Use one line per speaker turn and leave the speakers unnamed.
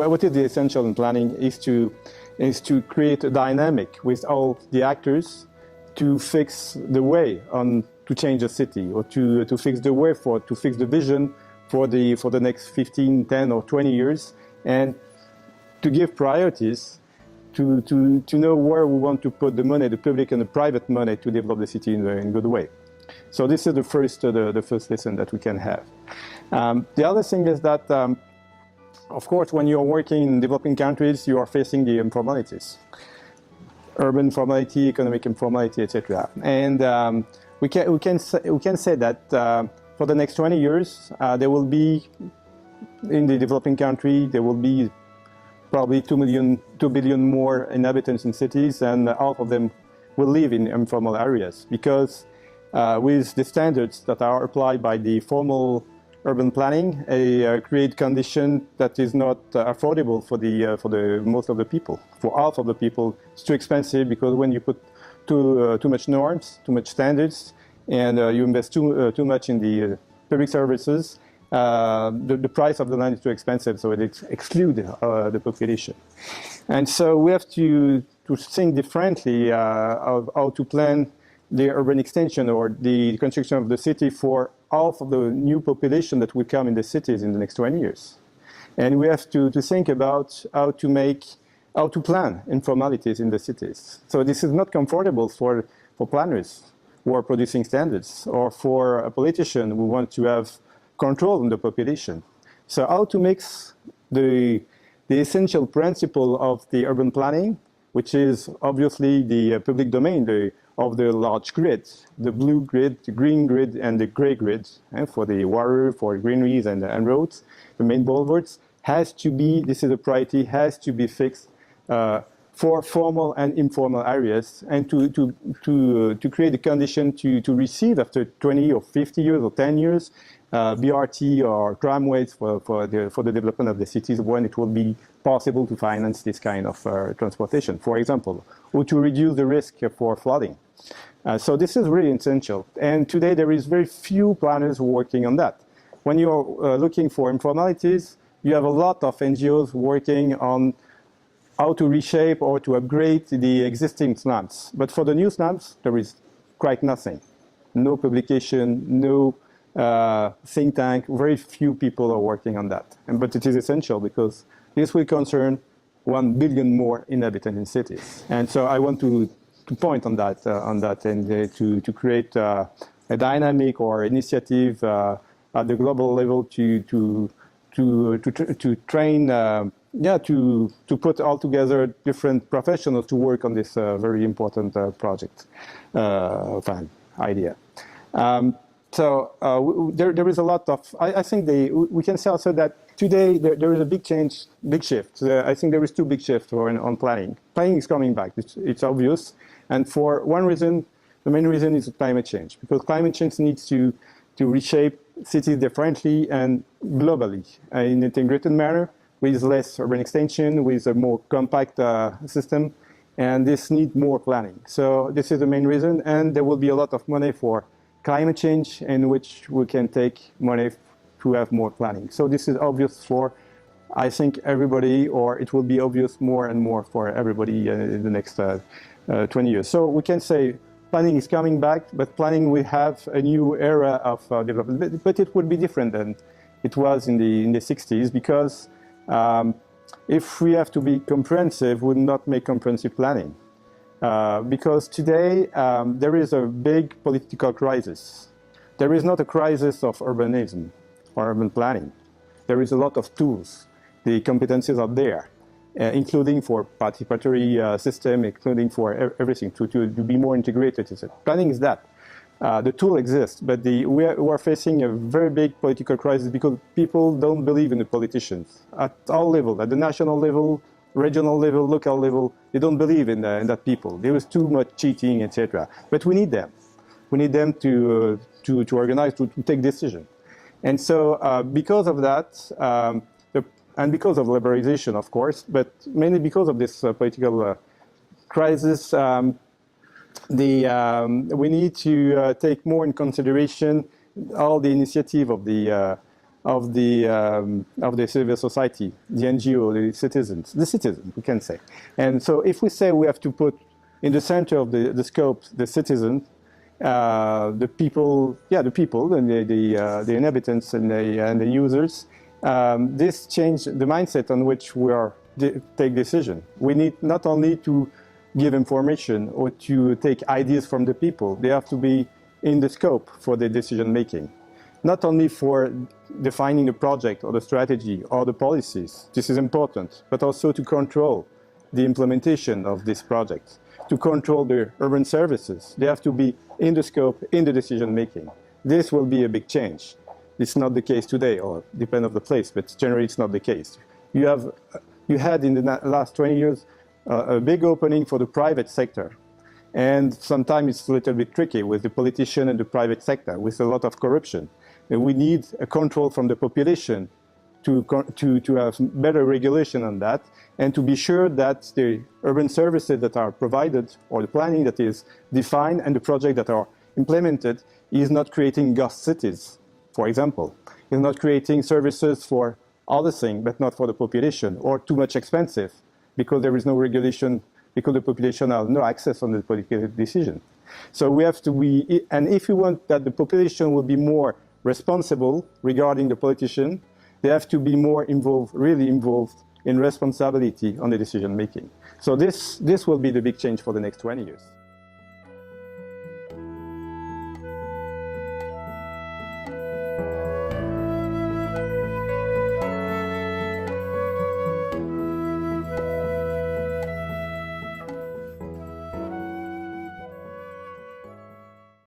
what is the essential in planning is to create a dynamic with all the actors to fix the way on to change a city, or to fix the way to fix the vision for the next 15, 10 or 20 years, and to give priorities to know where we want to put the money, the public and the private money, to develop the city in a good way. So this is the first lesson that we can have. The other thing is that, of course, when you're working in developing countries, you are facing the informalities. Urban informality, economic informality, etc. And we can say that for the next 20 years, there will be, in the developing country, there will be probably 2 billion more inhabitants in cities, and half of them will live in informal areas, because with the standards that are applied by the formal urban planning, create condition that is not affordable for the most of the people. For half of the people, it's too expensive, because when you put too much norms, too much standards, and you invest too much in the public services, the price of the land is too expensive, so it excludes the population. And so we have to think differently of how to plan the urban extension or the construction of the city for half of the new population that will come in the cities in the next 20 years. And we have to think about how to plan informalities in the cities. So this is not comfortable for planners who are producing standards, or for a politician who want to have control on the population. So how to mix the essential principle of the urban planning, which is obviously the public domain of the large grid, the blue grid, the green grid, and the gray grid, and for the water, for greeneries and roads, the main boulevards, has to be, this is a priority, has to be fixed for formal and informal areas, and to create a condition to receive, after 20 or 50 years or 10 years, BRT or tramways for the development of the cities, when it will be possible to finance this kind of transportation, for example, or to reduce the risk for flooding. So this is really essential. And today there is very few planners working on that. When you're looking for informalities, you have a lot of NGOs working on how to reshape or to upgrade the existing slums. But for the new slums, there is quite nothing. No publication, no think tank, very few people are working on that. But it is essential, because this will concern 1 billion more inhabitants in cities. And so I want to point on that, and to create a dynamic or initiative at the global level to train, to put all together different professionals to work on this very important project idea. So there is a lot of, I think we can say also that today there is a big shift. I think there is two big shifts on planning. Planning is coming back, it's obvious. And for one reason, the main reason is climate change, because climate change needs to reshape cities differently and globally in an integrated manner, with less urban extension, with a more compact system, and this needs more planning. So this is the main reason, and there will be a lot of money for climate change, in which we can take money to have more planning. So this is obvious for, I think, everybody, or it will be obvious more and more for everybody in the next 20 years. So we can say planning is coming back, but planning will have a new era of development. But it would be different than it was in the 60s, because if we have to be comprehensive, we will not make comprehensive planning. Because today there is a big political crisis. There is not a crisis of urbanism or urban planning. There is a lot of tools. The competencies are there, including for participatory system, including for everything, to be more integrated. Planning is that. The tool exists, but we are facing a very big political crisis, because people don't believe in the politicians at all levels, at the national level, regional level, local level. They don't believe in that people. There is too much cheating, etc. But we need them. We need them to organize, to take decisions. And so because of that, and because of liberalization, of course, but mainly because of this political crisis, we need to take more in consideration all the initiative of of the civil society, the NGO, the citizens, we can say. And so if we say we have to put in the center of the scope the citizen, the people, and the inhabitants and the users, this changed the mindset on which we are take decision. We need not only to give information or to take ideas from the people, they have to be in the scope for the decision making. Not only for defining the project or the strategy or the policies, this is important, but also to control the implementation of this project, to control the urban services. They have to be in the scope, in the decision making. This will be a big change. It's not the case today, or depend on the place, but generally it's not the case. You had in the last 20 years a big opening for the private sector. And sometimes it's a little bit tricky with the politician and the private sector, with a lot of corruption. And we need a control from the population to have better regulation on that, and to be sure that the urban services that are provided, or the planning that is defined, and the projects that are implemented is not creating ghost cities, for example. Is not creating services for other things, but not for the population, or too much expensive, because there is no regulation, because the population has no access on the political decision. So we have to be, and if you want that the population will be more responsible regarding the politician, they have to be more involved, really involved in responsibility on the decision making. So this will be the big change for the next 20 years.